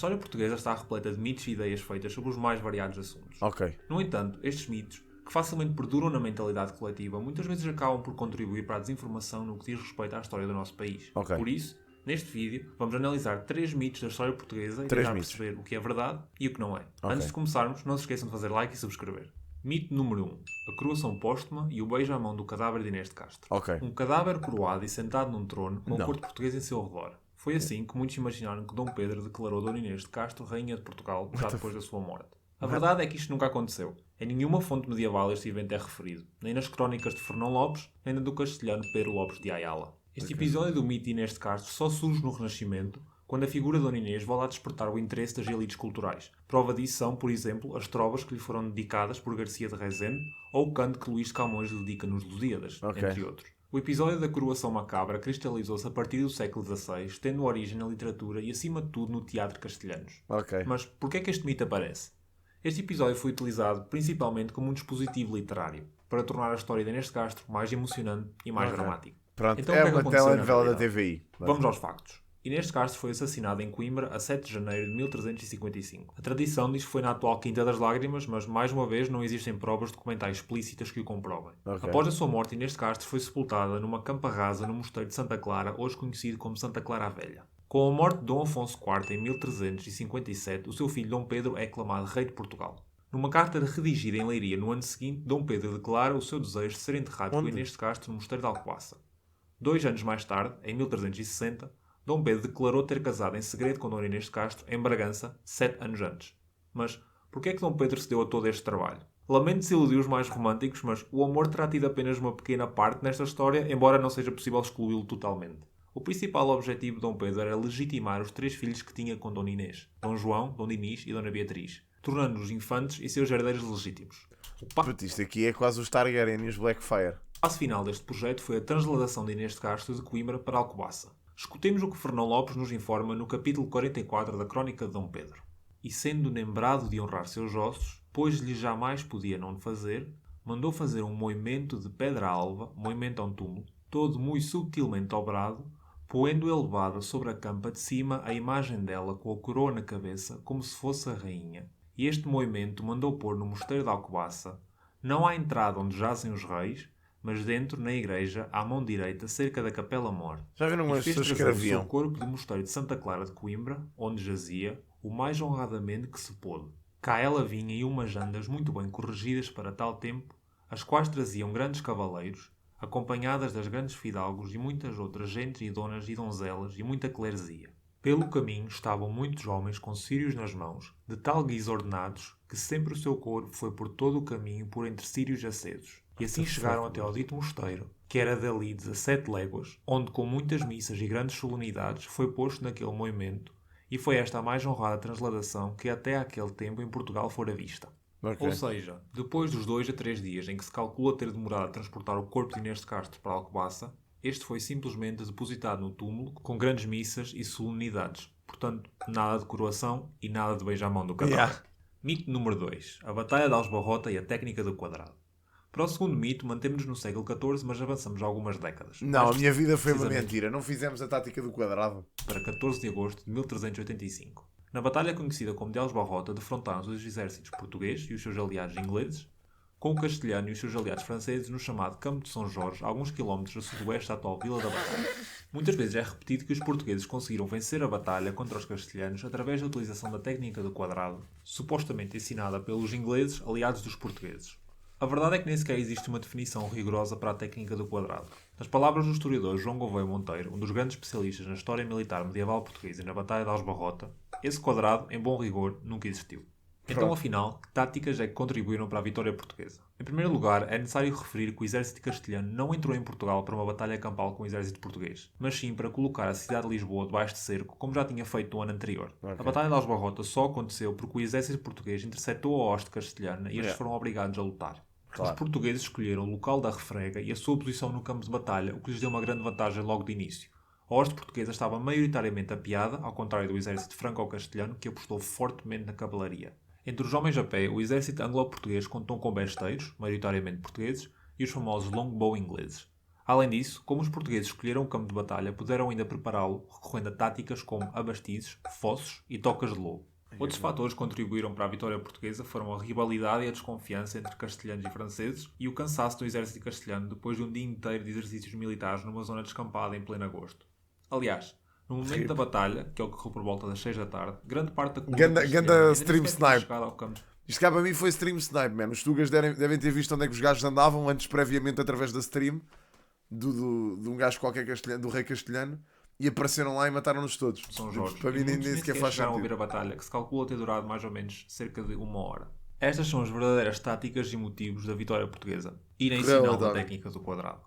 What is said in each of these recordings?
história portuguesa está repleta de mitos e ideias feitas sobre os mais variados assuntos. Ok. No entanto, estes mitos, que facilmente perduram na mentalidade coletiva, muitas vezes acabam por contribuir para a desinformação no que diz respeito à história do nosso país. Ok. Por isso, neste vídeo, vamos analisar 3 mitos da história portuguesa e Três tentar mitos. perceber o que é verdade e o que não é. Ok. Antes de começarmos, não se esqueçam de fazer like e subscrever. Mito número 1. A coroação póstuma e o beijo à mão do cadáver de Inês de Castro. Ok. Um cadáver coroado e sentado num trono com Não. a corte portuguesa em seu redor. Foi assim que muitos imaginaram que Dom Pedro declarou Dona Inês de Castro rainha de Portugal já depois da sua morte. A verdade é que isto nunca aconteceu. Em nenhuma fonte medieval este evento é referido, nem nas crónicas de Fernão Lopes, nem na do castelhano Pedro Lopes de Ayala. Este episódio do mito de Inês de Castro só surge no Renascimento, quando a figura de Dona Inês volta a despertar o interesse das elites culturais. Prova disso são, por exemplo, as trovas que lhe foram dedicadas por Garcia de Rezende ou o canto que Luís de Camões lhe dedica nos Lusíadas, Ok. entre outros. O episódio da coroação macabra cristalizou-se a partir do século XVI, tendo origem na literatura e, acima de tudo, no teatro castelhanos. Ok. Mas porquê é que este mito aparece? Este episódio foi utilizado principalmente como um dispositivo literário, para tornar a história de Inês de Castro mais emocionante e mais Ok. dramática. Pronto, Então, o é que é que uma aconteceu na telenovela da realidade? TVI. Vamos aos factos. Inês de Castro foi assassinada em Coimbra a 7 de janeiro de 1355. A tradição diz que foi na atual Quinta das Lágrimas, mas mais uma vez não existem provas documentais explícitas que o comprovem. Ok. Após a sua morte, Inês de Castro foi sepultada numa campa rasa no mosteiro de Santa Clara, hoje conhecido como Santa Clara a Velha. Com a morte de Dom Afonso IV em 1357, o seu filho Dom Pedro é aclamado rei de Portugal. Numa carta redigida em Leiria no ano seguinte, Dom Pedro declara o seu desejo de ser enterrado com Onde? Inês de Castro no mosteiro de Alcobaça. 2 anos mais tarde, em 1360, Dom Pedro declarou ter casado em segredo com Dona Inês de Castro em Bragança 7 anos antes. Mas porquê é que Dom Pedro se deu a todo este trabalho? Lamento desiludir os mais românticos, mas o amor terá tido apenas uma pequena parte nesta história, embora não seja possível excluí-lo totalmente. O principal objetivo de Dom Pedro era legitimar os 3 filhos que tinha com Dona Inês, Dom João, Dom Dinis e Dona Beatriz, tornando-os infantes e seus herdeiros legítimos. O Puto, isto aqui é quase os Targaryen e os Blackfire. passo final deste projeto foi a transladação de Inês de Castro de Coimbra para Alcobaça. Escutemos o que Fernão Lopes nos informa no capítulo 44 da Crónica de Dom Pedro. E sendo lembrado de honrar seus ossos, pois lhe jamais podia não fazer, mandou fazer um moimento de pedra alva, moimento a um túmulo, todo muito subtilmente obrado, poendo elevada sobre a campa de cima a imagem dela com a coroa na cabeça, como se fosse a rainha. E este moimento mandou pôr no mosteiro de Alcobaça, não à entrada onde jazem os reis, mas dentro, na igreja, à mão direita, cerca da Capela Mor. Já viram E as fez pessoas que trazer o seu escreviam? corpo do mosteiro de Santa Clara de Coimbra, onde jazia, o mais honradamente que se pôde. Cá ela vinha em umas andas muito bem corrigidas para tal tempo, as quais traziam grandes cavaleiros, acompanhadas das grandes fidalgos e muitas outras gentes e donas e donzelas e muita cleresia. Pelo caminho estavam muitos homens com círios nas mãos, de tal guisa ordenados, que sempre o seu corpo foi por todo o caminho por entre círios acesos. E assim chegaram até ao dito mosteiro, que era dali 17 léguas, onde com muitas missas e grandes solenidades foi posto naquele moimento, e foi esta a mais honrada transladação que até aquele tempo em Portugal fora vista. Ok. Ou seja, depois dos 2 a 3 dias em que se calcula ter demorado a transportar o corpo de Inês de Castro para Alcobaça, este foi simplesmente depositado no túmulo com grandes missas e solenidades. Portanto, nada de coroação e nada de beijo à mão do cadáver. Yeah. Mito número 2. A Batalha de Aljubarrota e a técnica do quadrado. Para o segundo mito, mantemos-nos no século XIV, mas avançamos algumas décadas. Não, Mais a minha vida foi uma precisamente mentira. Não fizemos a tática do quadrado. para 14 de agosto de 1385. Na batalha conhecida como de Aljubarrota, defrontaram-se os exércitos português e os seus aliados ingleses, com o castelhano e os seus aliados franceses no chamado Campo de São Jorge, a alguns quilómetros a sudoeste da atual Vila da Batalha. Muitas vezes é repetido que os portugueses conseguiram vencer a batalha contra os castelhanos através da utilização da técnica do quadrado, supostamente ensinada pelos ingleses aliados dos portugueses. A verdade é que nem sequer existe uma definição rigorosa para a técnica do quadrado. Nas palavras do historiador João Gouveia Monteiro, um dos grandes especialistas na história militar medieval portuguesa e na Batalha de Aljubarrota, esse quadrado, em bom rigor, nunca existiu. Então, afinal, que táticas é que contribuíram para a vitória portuguesa? Em primeiro lugar, é necessário referir que o exército castelhano não entrou em Portugal para uma batalha campal com o exército português, mas sim para colocar a cidade de Lisboa debaixo de cerco, como já tinha feito no ano anterior. Ok. A Batalha de Aljubarrota só aconteceu porque o exército português interceptou a hoste castelhana e estes Yeah. foram obrigados a lutar. Claro. Os portugueses escolheram o local da refrega e a sua posição no campo de batalha, o que lhes deu uma grande vantagem logo de início. A hoste portuguesa estava maioritariamente apiada, ao contrário do exército franco-castelhano, que apostou fortemente na cavalaria. Entre os homens a pé, o exército anglo-português contou com besteiros, maioritariamente portugueses, e os famosos longbow ingleses. Além disso, como os portugueses escolheram o campo de batalha, puderam ainda prepará-lo recorrendo a táticas como abastizes, fossos e tocas de lobo. Outros fatores que contribuíram para a vitória portuguesa foram a rivalidade e a desconfiança entre castelhanos e franceses e o cansaço do exército castelhano depois de um dia inteiro de exercícios militares numa zona descampada em pleno agosto. Aliás, no momento da batalha, que ocorreu por volta das 6 da tarde, grande parte da coluna Ganda castelhana ainda nem stream sequer tinha snipe. chegado ao campo. Isto cá para mim foi stream snipe, man. Os tugas devem ter visto onde é que os gajos andavam antes, previamente, através da stream de um gajo qualquer castelhano, do rei castelhano, e apareceram lá e mataram-nos todos. São Jorge. Para mim E nem muitos sequer faz chegaram a sentido. ver a batalha, que se calcula ter durado mais ou menos cerca de 1 hora. Estas são as verdadeiras táticas e motivos da vitória portuguesa. Ir em sinal da Relatório. técnica do quadrado.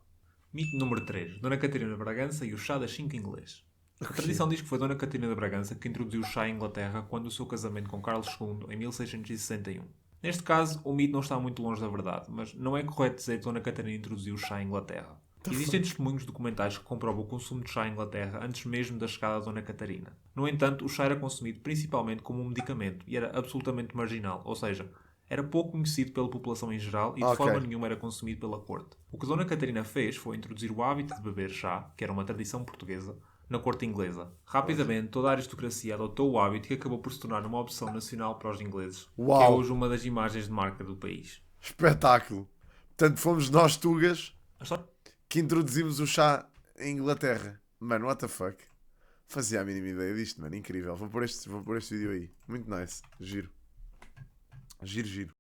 Mito número 3. Dona Catarina de Bragança e o chá das 5 inglês. A tradição diz que foi Dona Catarina de Bragança que introduziu o chá em Inglaterra quando o seu casamento com Carlos II em 1661. Neste caso, o mito não está muito longe da verdade, mas não é correto dizer que Dona Catarina introduziu o chá em Inglaterra. Existem testemunhos documentais que comprovam o consumo de chá em Inglaterra antes mesmo da chegada da Dona Catarina. No entanto, o chá era consumido principalmente como um medicamento e era absolutamente marginal, ou seja, era pouco conhecido pela população em geral e de Ok. forma nenhuma era consumido pela corte. O que Dona Catarina fez foi introduzir o hábito de beber chá, que era uma tradição portuguesa, na corte inglesa. Rapidamente, toda a aristocracia adotou o hábito que acabou por se tornar uma opção nacional para os ingleses, que é Uau. hoje uma das imagens de marca do país. Espetáculo. Portanto, fomos nós, tugas, Mas só que introduzimos o chá em Inglaterra. Mano, what the fuck? Fazia a mínima ideia disto, mano. Incrível. Vou pôr este vídeo aí. Muito nice. Giro. Giro, giro.